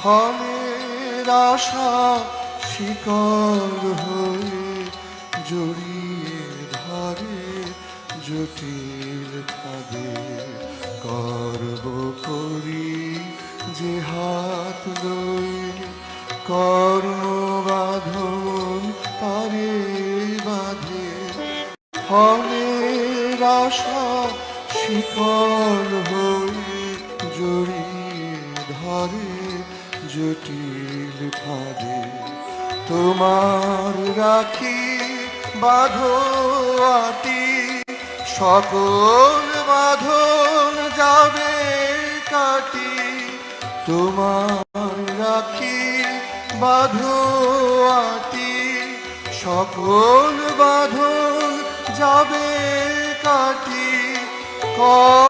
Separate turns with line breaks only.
ফলের আশা শিকড় হয়ে জড়িয়ে ধরে জটিল ফাঁদে। গর্ব করি যে হাত লয়ে কর্মবাঁধন তারে বাঁধে। ফলের আশা শিকড় হয়ে জড়িয়ে ধরে জটিল ফাঁদে। তোমার রাখি বাঁধো আটি, সকল বাঁধন যাবে কাটি। তোমার রাখি বাঁধো আটি, সকল বাঁধন যাবে কাটি।